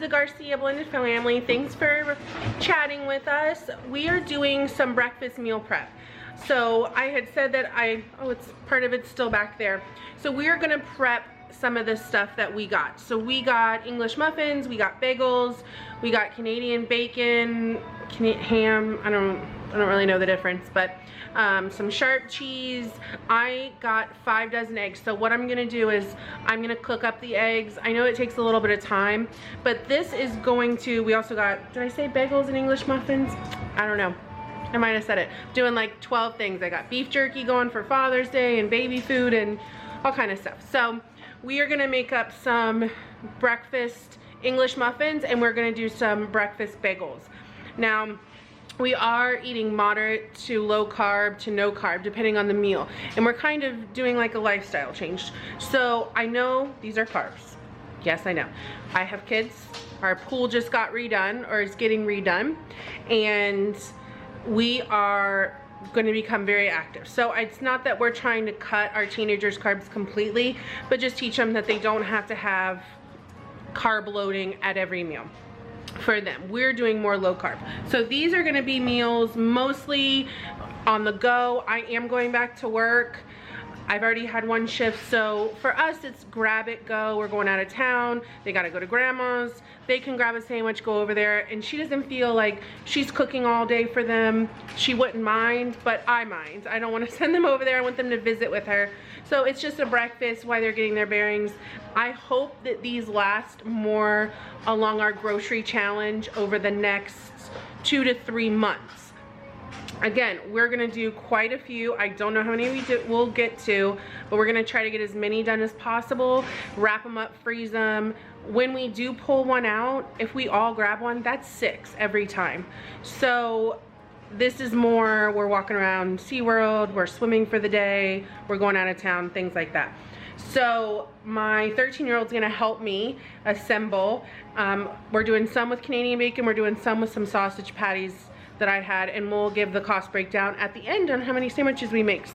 the Garcia Blended Family. Thanks for chatting with us. We are doing some breakfast meal prep. So I had said that it's part of it's still back there. So we are gonna prep some of the stuff that we got. So we got English muffins, we got bagels, we got Canadian bacon, ham, I don't really know the difference, but some sharp cheese. I got 5 dozen eggs. So what I'm gonna do is I'm gonna cook up the eggs. I know it takes a little bit of time, but this is going to, we also got, did I say bagels and English muffins? I don't know. I might have said it. Doing like 12 things. I got beef jerky going for Father's Day and baby food and all kind of stuff. So we are gonna make up some breakfast English muffins and we're gonna do some breakfast bagels. Now, we are eating moderate to low carb to no carb depending on the meal, and we're kind of doing like a lifestyle change. So I know these are carbs. Yes, I know. I have kids. Our pool just got redone, or is getting redone, and we are going to become very active. So it's not that we're trying to cut our teenagers carbs completely, but just teach them that they don't have to have carb loading at every meal. For them, we're doing more low carb. So these are going to be meals mostly on the go. I am going back to work. I've already had 1 shift, so for us it's grab it, go. We're going out of town. They got to go to grandma's. They can grab a sandwich, go over there, and she doesn't feel like she's cooking all day for them. She wouldn't mind, but I mind. I don't want to send them over there. I want them to visit with her. So it's just a breakfast while they're getting their bearings. I hope that these last more along our grocery challenge over the next 2 to 3 months. Again, we're gonna do quite a few. I don't know how many we'll get to, but we're gonna try to get as many done as possible, wrap them up, freeze them. When we do pull one out, if we all grab one, that's 6 every time. So this is more, we're walking around SeaWorld, we're swimming for the day, we're going out of town, things like that. So my 13-year-old's gonna help me assemble. We're doing some with Canadian bacon, we're doing some with some sausage patties that I had, and we'll give the cost breakdown at the end on how many sandwiches we make.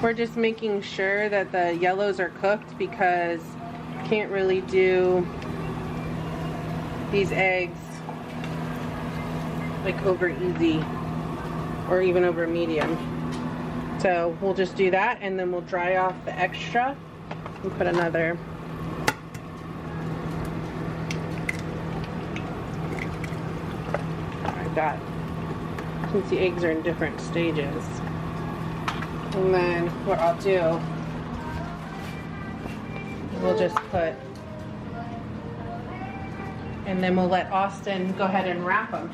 We're just making sure that the yellows are cooked because I can't really do these eggs like over easy or even over medium. So we'll just do that and then we'll dry off the extra and put another. Like that. Since the eggs are in different stages. And then what I'll do, we'll just put, and then we'll let Austin go ahead and wrap them.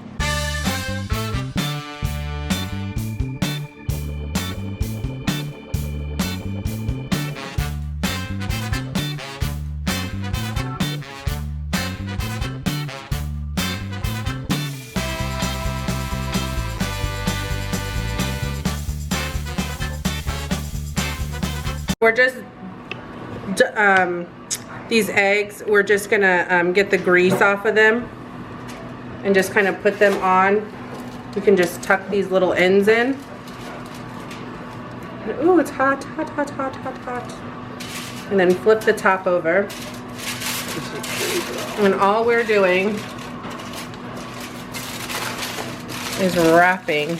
We're just, these eggs, we're just gonna get the grease off of them and just kind of put them on. You can just tuck these little ends in. Ooh, it's hot, hot, hot, hot, hot, hot. And then flip the top over. And all we're doing is wrapping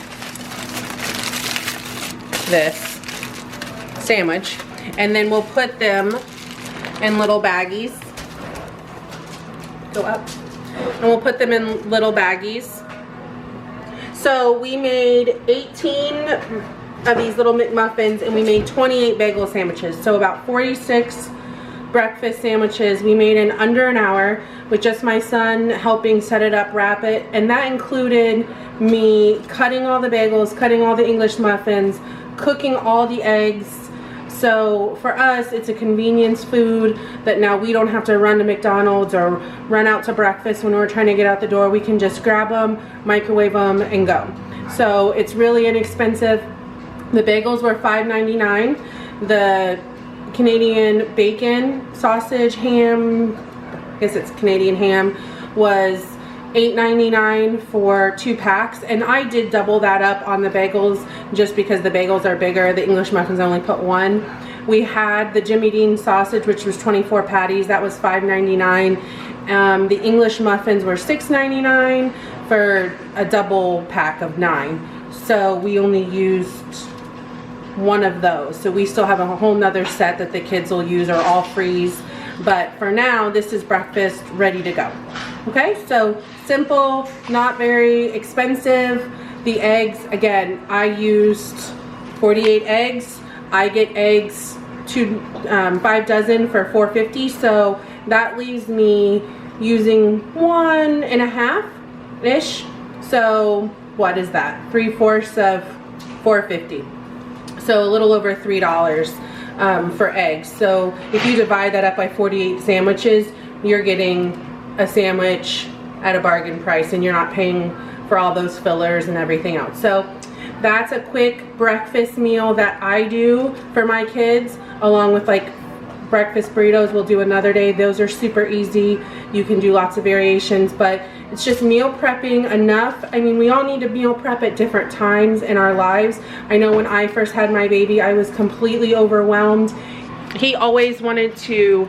this sandwich, and then we'll put them in little baggies. Go up. And we'll put them in little baggies. So we made 18 of these little McMuffins and we made 28 bagel sandwiches. So about 46 breakfast sandwiches we made in under an hour with just my son helping set it up, wrap it, and that included me cutting all the bagels, cutting all the English muffins, cooking all the eggs. So for us, it's a convenience food that now we don't have to run to McDonald's or run out to breakfast when we're trying to get out the door. We can just grab them, microwave them, and go. So it's really inexpensive. The bagels were $5.99. The Canadian bacon, sausage, ham, I guess it's Canadian ham, was $8.99 for 2 packs, and I did double that up on the bagels just because the bagels are bigger. The English muffins only put 1. We had the Jimmy Dean sausage, which was 24 patties. That was $5.99. The English muffins were $6.99 for a double pack of 9. So we only used 1 of those. So we still have a whole nother set that the kids will use or all freeze. But for now, this is breakfast ready to go. Okay, so simple, not very expensive. The eggs, again, I used 48 eggs. I get eggs 5 dozen for $4.50, so that leaves me using 1.5-ish. So what is that? 3/4 of $4.50. So a little over $3 for eggs. So if you divide that up by 48 sandwiches, you're getting a sandwich at a bargain price, and you're not paying for all those fillers and everything else. So that's a quick breakfast meal that I do for my kids, along with like breakfast burritos we'll do another day. Those are super easy. You can do lots of variations, but it's just meal prepping enough. I mean, we all need to meal prep at different times in our lives. I know when I first had my baby, I was completely overwhelmed. He always wanted to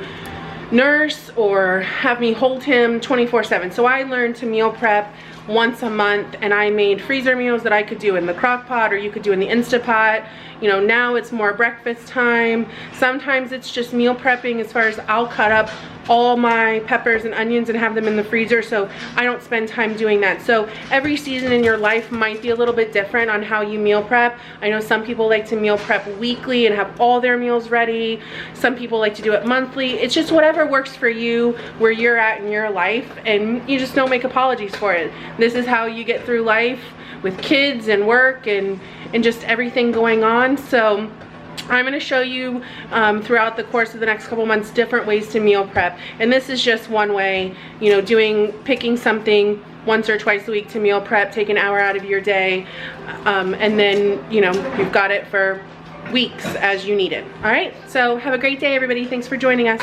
nurse or have me hold him 24/7. So I learned to meal prep once a month, and I made freezer meals that I could do in the crock pot, or you could do in the Instapot. You know, now it's more breakfast time. Sometimes it's just meal prepping as far as I'll cut up all my peppers and onions and have them in the freezer, so I don't spend time doing that. So every season in your life might be a little bit different on how you meal prep. I know some people like to meal prep weekly and have all their meals ready. Some people like to do it monthly. It's just whatever works for you, where you're at in your life, and you just don't make apologies for it. This is how you get through life with kids and work and just everything going on. So I'm going to show you throughout the course of the next couple months different ways to meal prep, and this is just one way. You know, picking something once or twice a week to meal prep, take an hour out of your day, and then, you know, you've got it for weeks as you need it. All right, so have a great day, everybody. Thanks for joining us.